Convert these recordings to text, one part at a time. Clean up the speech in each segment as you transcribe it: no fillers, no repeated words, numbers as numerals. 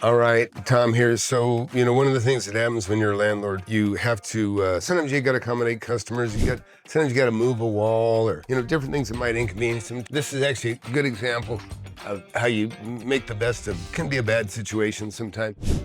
All right, Tom here. So, one of the things that happens when you're a landlord, you have to, sometimes you got to accommodate customers. Sometimes you got to move a wall or, different things that might inconvenience them. This is actually a good example of how you make the best of, can be a bad situation sometimes.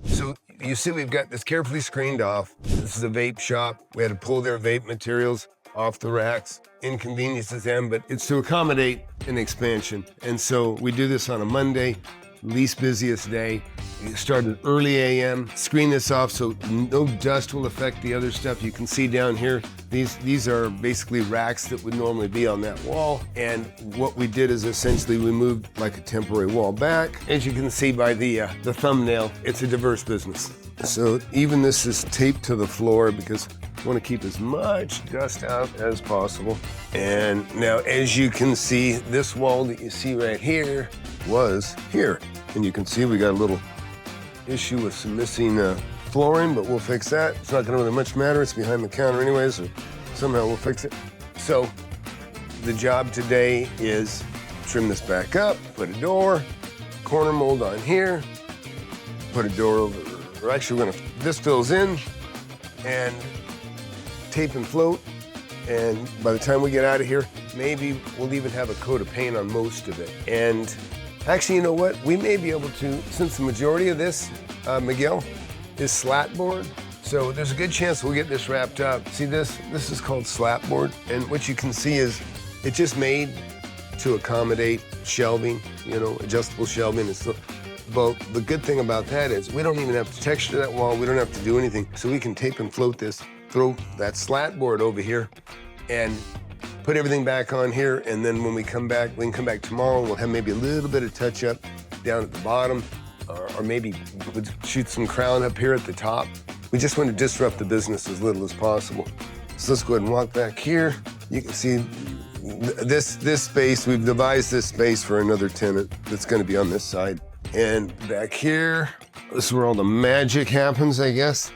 So you see we've got this carefully screened off. This is a vape shop. We had to pull their vape materials off the racks. Inconveniences them, but it's to accommodate an expansion. And so we do this on a Monday, least busiest day. We start at early AM, screen this off so no dust will affect the other stuff. You can see down here, these are basically racks that would normally be on that wall. And what we did is essentially we moved like a temporary wall back. As you can see by the thumbnail, it's a diverse business. So even this is taped to the floor because I want to keep as much dust out as possible. And now, as you can see, this wall that you see right here was here. And you can see we got a little issue with some missing flooring, but we'll fix that. It's not gonna really much matter. It's behind the counter anyways, so somehow we'll fix it. So the job today is trim this back up, put a door, corner mold on here, put a door over, or actually this fills in, and tape and float, and by the time we get out of here, maybe we'll even have a coat of paint on most of it. And actually, you know what? We may be able to, since the majority of this, Miguel, is slat board, so there's a good chance we'll get this wrapped up. See this? This is called slat board, and what you can see is it's just made to accommodate shelving, adjustable shelving. Well, the good thing about that is we don't even have to texture that wall. We don't have to do anything, so we can tape and float this, throw that slat board over here, and put everything back on here. And then when we come back, we can come back tomorrow. We'll have maybe a little bit of touch up down at the bottom, or maybe we'll shoot some crown up here at the top. We just want to disrupt the business as little as possible. So let's go ahead and walk back here. You can see this space. We've devised this space for another tenant that's going to be on this side. And back here, this is where all the magic happens, I guess.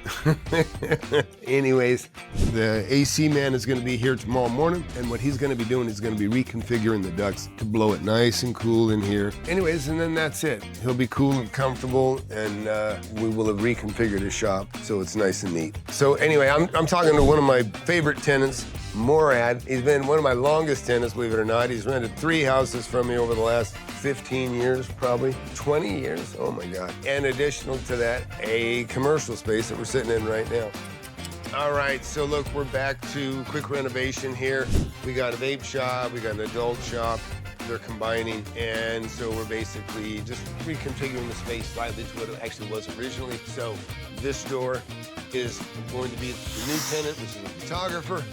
Anyways, the AC man is going to be here tomorrow morning, and what he's going to be doing is going to be reconfiguring the ducts to blow it nice and cool in here. Anyways, and then that's it. He'll be cool and comfortable, and we will have reconfigured his shop so it's nice and neat. So anyway, I'm talking to one of my favorite tenants, Morad. He's been one of my longest tenants, believe it or not. He's rented 3 houses from me over the last 15 years, probably 20 years. Oh my God. And additional to that, a commercial space that we're sitting in right now. All right, so look, we're back to quick renovation here. We got a vape shop, we got an adult shop. They're combining, and so we're basically just reconfiguring the space slightly to what it actually was originally. So this door is going to be the new tenant, which is a photographer.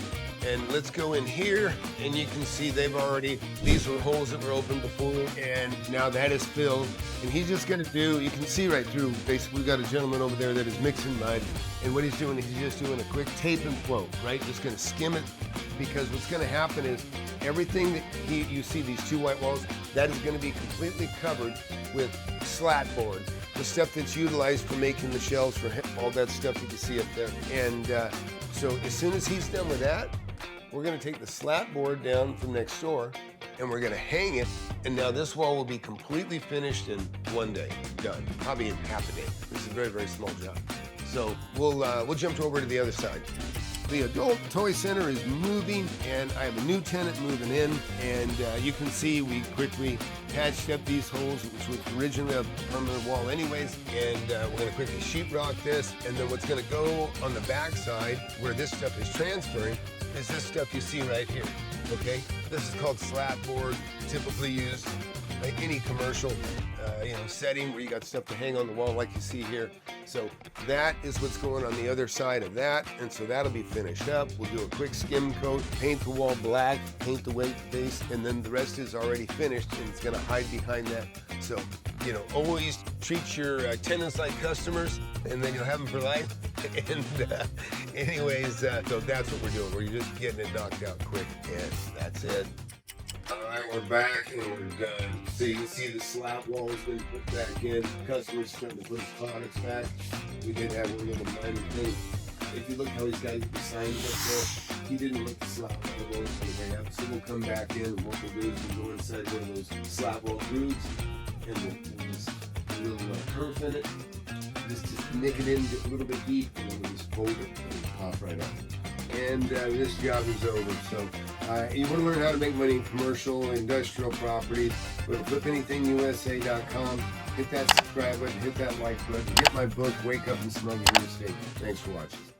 And let's go in here, and you can see these were holes that were open before, and now that is filled. And he's just gonna you can see right through, basically we've got a gentleman over there that is mixing mud, and what he's doing is he's just doing a quick tape and float, right? Just gonna skim it, because what's gonna happen is everything that you see, these 2 white walls, that is gonna be completely covered with slat board, the stuff that's utilized for making the shelves for all that stuff that you see up there. And so as soon as he's done with that, we're gonna take the slat board down from next door, and we're gonna hang it, and now this wall will be completely finished in 1 day, done, probably in half a day. This is a very, very small job. So we'll jump over to the other side. The adult toy center is moving, and I have a new tenant moving in, and you can see we quickly patched up these holes, which was originally a permanent wall anyways, and we're gonna quickly sheetrock this, and then what's gonna go on the back side where this stuff is transferring is this stuff you see right here, okay? This is called slat board, typically used like any commercial setting where you got stuff to hang on the wall like you see here. So that is what's going on the other side of that, and so that'll be finished up. We'll do a quick skim coat, paint the wall black, paint the white base, and then the rest is already finished, and it's gonna hide behind that. So, always treat your tenants like customers, and then you'll have them for life. And anyways, so that's what we're doing. We're just getting it knocked out quick, and that's it. All right, we're back and we're done. So you can see the slat wall has been put back in. Customers starting to put his products back. We did have one little minor thing. If you look how he's got the signs up there, he didn't let the slap wall go all the way up, so we'll come back in, and what we'll do is we'll go inside one of those slap wall grooves, and we'll just a little kerf in it, just nick it in a little bit deep, and then we'll just fold it and pop right up. And this job is over. So you want to learn how to make money in commercial, industrial properties, go to flipanythingusa.com. Hit that subscribe button, hit that like button, get my book, Wake Up and Smell the Real Estate. Thanks for watching.